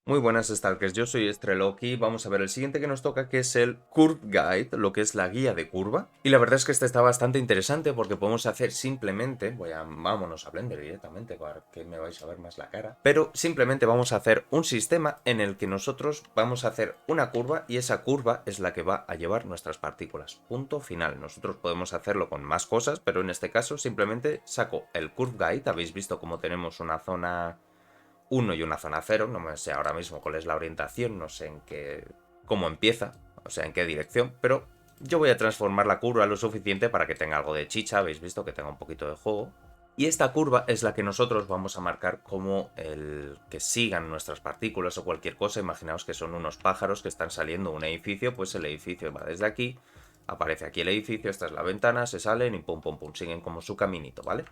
Muy buenas Stalkers, yo soy Estreloki. Vamos a ver el siguiente que nos toca, que es el Curve Guide, lo que es la guía de curva. Y la verdad es que este está bastante interesante porque podemos hacer simplemente, vámonos a Blender directamente para que me vais a ver más la cara, pero simplemente vamos a hacer un sistema en el que nosotros vamos a hacer una curva y esa curva es la que va a llevar nuestras partículas. Punto final. Nosotros podemos hacerlo con más cosas, pero en este caso simplemente saco el Curve Guide. Habéis visto cómo tenemos una zona uno y una zona cero. No me sé ahora mismo cuál es la orientación, no sé en qué, cómo empieza, o sea, en qué dirección, pero yo voy a transformar la curva lo suficiente para que tenga algo de chicha. Habéis visto que tenga un poquito de juego. Y esta curva es la que nosotros vamos a marcar como el que sigan nuestras partículas o cualquier cosa. Imaginaos que son unos pájaros que están saliendo de un edificio, pues el edificio va desde aquí, aparece aquí el edificio, esta es la ventana, se salen y pum pum pum, siguen como su caminito, ¿vale?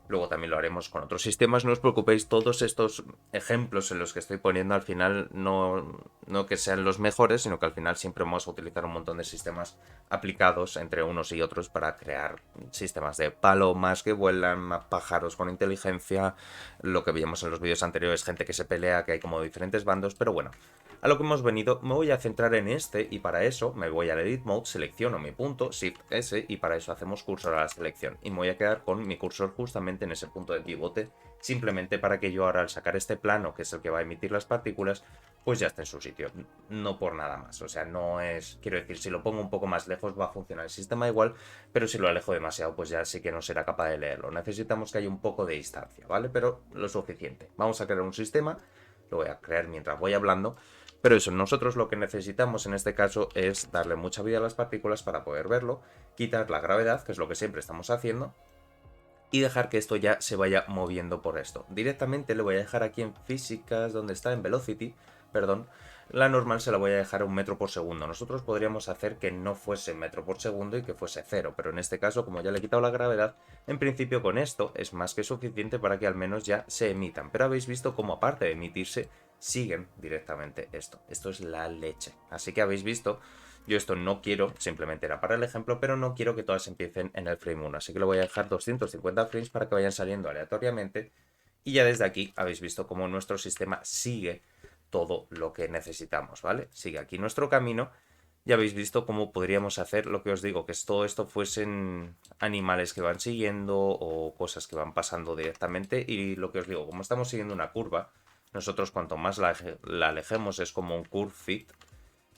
Luego también lo haremos con otros sistemas, no os preocupéis, todos estos ejemplos en los que estoy poniendo al final no que sean los mejores, sino que al final siempre vamos a utilizar un montón de sistemas aplicados entre unos y otros para crear sistemas de palomas que vuelan, pájaros con inteligencia, lo que veíamos en los vídeos anteriores, gente que se pelea, que hay como diferentes bandos, pero bueno. A lo que hemos venido, me voy a centrar en este y para eso me voy al Edit Mode, selecciono mi punto, Shift S y para eso hacemos cursor a la selección. Y me voy a quedar con mi cursor justamente en ese punto de pivote, simplemente para que yo ahora al sacar este plano, que es el que va a emitir las partículas, pues ya esté en su sitio. No por nada más, o sea, no es... Quiero decir, si lo pongo un poco más lejos va a funcionar el sistema igual, pero si lo alejo demasiado pues ya sí que no será capaz de leerlo. Necesitamos que haya un poco de distancia, ¿vale? Pero lo suficiente. Vamos a crear un sistema, lo voy a crear mientras voy hablando. Pero eso, nosotros lo que necesitamos en este caso es darle mucha vida a las partículas para poder verlo, quitar la gravedad, que es lo que siempre estamos haciendo, y dejar que esto ya se vaya moviendo por esto. Directamente le voy a dejar aquí en físicas, donde está en velocity, perdón, la normal se la voy a dejar a 1 metro por segundo. Nosotros podríamos hacer que no fuese metro por segundo y que fuese cero, pero en este caso, como ya le he quitado la gravedad, en principio con esto es más que suficiente para que al menos ya se emitan. Pero habéis visto cómo aparte de emitirse, siguen directamente esto. Esto es la leche. Así que habéis visto, yo esto no quiero, simplemente era para el ejemplo, pero no quiero que todas empiecen en el frame 1. Así que lo voy a dejar 250 frames para que vayan saliendo aleatoriamente. Y ya desde aquí habéis visto cómo nuestro sistema sigue todo lo que necesitamos, ¿vale? Sigue aquí nuestro camino. Ya habéis visto cómo podríamos hacer lo que os digo, que todo esto fuesen animales que van siguiendo o cosas que van pasando directamente. Y lo que os digo, como estamos siguiendo una curva, nosotros cuanto más la alejemos es como un curve fit.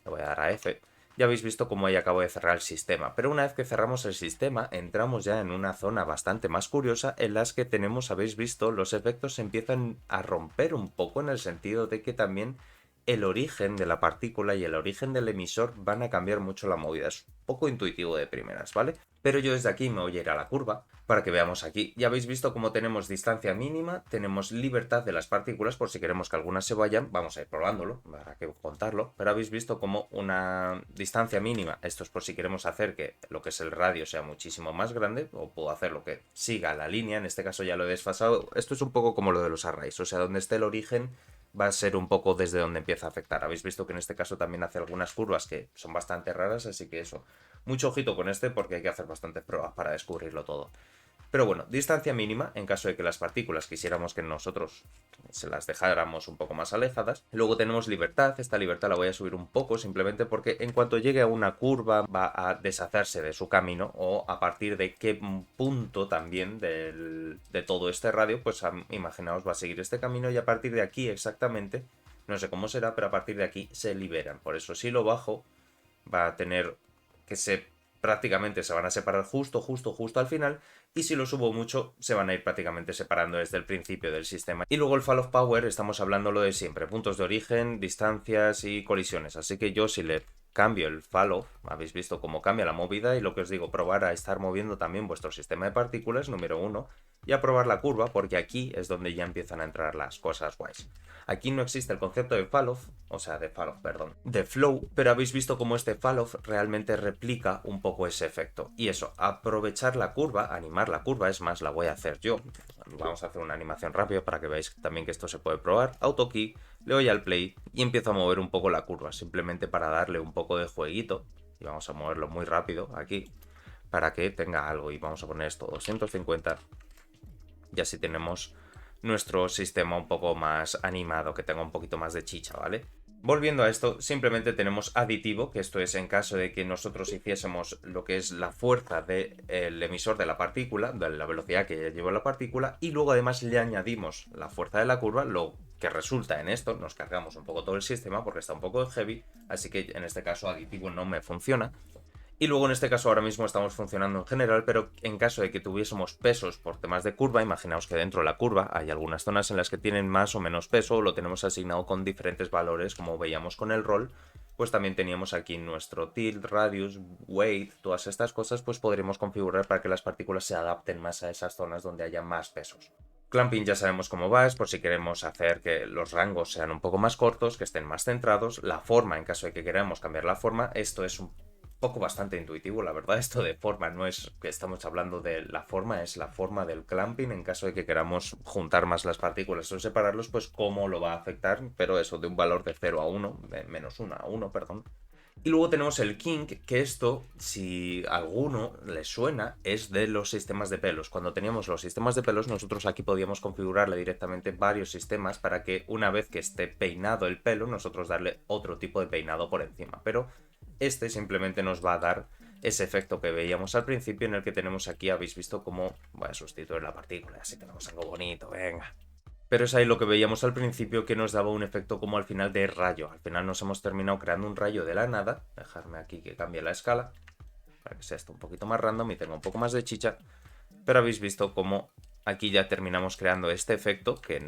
Le voy a dar a F. Ya habéis visto cómo ahí acabo de cerrar el sistema, pero una vez que cerramos el sistema entramos ya en una zona bastante más curiosa en las que tenemos, habéis visto, los efectos se empiezan a romper un poco en el sentido de que también el origen de la partícula y el origen del emisor van a cambiar mucho la movida. Es poco intuitivo de primeras, ¿vale? Pero yo desde aquí me voy a ir a la curva para que veamos aquí. Ya habéis visto cómo tenemos distancia mínima, tenemos libertad de las partículas por si queremos que algunas se vayan. Vamos a ir probándolo, para que contarlo. Pero habéis visto como una distancia mínima, esto es por si queremos hacer que lo que es el radio sea muchísimo más grande, o puedo hacer lo que siga la línea, en este caso ya lo he desfasado. Esto es un poco como lo de los arrays, o sea, donde esté el origen va a ser un poco desde donde empieza a afectar. Habéis visto que en este caso también hace algunas curvas que son bastante raras, así que eso, mucho ojito con este porque hay que hacer bastantes pruebas para descubrirlo todo. Pero bueno, distancia mínima en caso de que las partículas quisiéramos que nosotros se las dejáramos un poco más alejadas. Luego tenemos libertad, esta libertad la voy a subir un poco simplemente porque en cuanto llegue a una curva va a deshacerse de su camino o a partir de qué punto también de todo este radio, pues imaginaos va a seguir este camino y a partir de aquí exactamente, no sé cómo será, pero a partir de aquí se liberan. Por eso si lo bajo va a tener que prácticamente se van a separar justo al final y si lo subo mucho se van a ir prácticamente separando desde el principio del sistema. Y luego el fall of power estamos hablando lo de siempre, puntos de origen, distancias y colisiones, así que yo si le cambio el fall off, habéis visto cómo cambia la movida y lo que os digo, probar a estar moviendo también vuestro sistema de partículas, número uno, y a probar la curva porque aquí es donde ya empiezan a entrar las cosas guays. Aquí no existe el concepto de fall-off, o sea, de fall-off, perdón, de flow, pero habéis visto cómo este fall-off realmente replica un poco ese efecto. Y eso, aprovechar la curva, animar la curva, es más, la voy a hacer yo. Vamos a hacer una animación rápida para que veáis también que esto se puede probar. Autokey, le doy al play y empiezo a mover un poco la curva, simplemente para darle un poco de jueguito. Y vamos a moverlo muy rápido aquí, para que tenga algo. Y vamos a poner esto 250. Y así tenemos nuestro sistema un poco más animado, que tenga un poquito más de chicha, ¿vale? Volviendo a esto, simplemente tenemos aditivo, que esto es en caso de que nosotros hiciésemos lo que es la fuerza del emisor de la partícula, de la velocidad que lleva la partícula, y luego además le añadimos la fuerza de la curva, lo que resulta en esto, nos cargamos un poco todo el sistema porque está un poco heavy, así que en este caso aditivo no me funciona. Y luego en este caso ahora mismo estamos funcionando en general, pero en caso de que tuviésemos pesos por temas de curva, imaginaos que dentro de la curva hay algunas zonas en las que tienen más o menos peso, lo tenemos asignado con diferentes valores, como veíamos con el roll, pues también teníamos aquí nuestro tilt, radius, weight, todas estas cosas, pues podremos configurar para que las partículas se adapten más a esas zonas donde haya más pesos. Clamping ya sabemos cómo va, es por si queremos hacer que los rangos sean un poco más cortos, que estén más centrados. La forma, en caso de que queramos cambiar la forma, esto es un poco bastante intuitivo, la verdad. Esto de forma no es que estamos hablando de la forma, es la forma del clamping. En caso de que queramos juntar más las partículas o separarlos, pues cómo lo va a afectar, pero eso de un valor de 0 a 1, de menos 1 a 1, perdón. Y luego tenemos el kink, que esto, si a alguno le suena, es de los sistemas de pelos. Cuando teníamos los sistemas de pelos, nosotros aquí podíamos configurarle directamente varios sistemas para que una vez que esté peinado el pelo, nosotros darle otro tipo de peinado por encima. Pero este simplemente nos va a dar ese efecto que veíamos al principio, en el que tenemos aquí, habéis visto cómo voy a sustituir la partícula, así tenemos algo bonito, venga. Pero es ahí lo que veíamos al principio, que nos daba un efecto como al final de rayo. Al final nos hemos terminado creando un rayo de la nada. Dejarme aquí que cambie la escala, para que sea esto un poquito más random y tenga un poco más de chicha. Pero habéis visto cómo aquí ya terminamos creando este efecto, que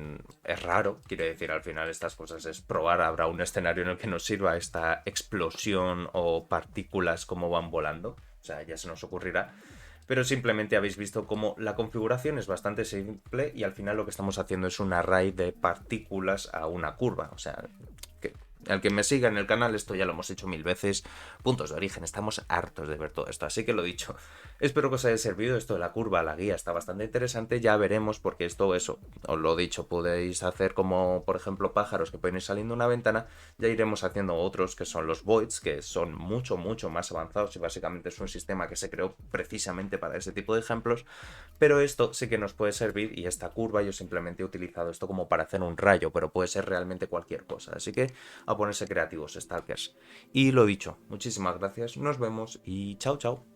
es raro. Quiere decir, al final estas cosas es probar. Habrá un escenario en el que nos sirva esta explosión o partículas como van volando. O sea, ya se nos ocurrirá, pero simplemente habéis visto cómo la configuración es bastante simple y al final lo que estamos haciendo es un array de partículas a una curva. O sea, que el que me siga en el canal, esto ya lo hemos hecho 1000 veces. Puntos de origen, estamos hartos de ver todo esto. Así que lo dicho, espero que os haya servido. Esto de la curva, la guía está bastante interesante. Ya veremos, porque esto, eso, os lo he dicho, podéis hacer como, por ejemplo, pájaros que pueden ir saliendo de una ventana. Ya iremos haciendo otros que son los voids, que son mucho, mucho más avanzados y básicamente es un sistema que se creó precisamente para ese tipo de ejemplos. Pero esto sí que nos puede servir, y esta curva yo simplemente he utilizado esto como para hacer un rayo, pero puede ser realmente cualquier cosa. Así que a ponerse creativos, Stalkers. Y lo dicho, muchísimas gracias, nos vemos y chao, chao.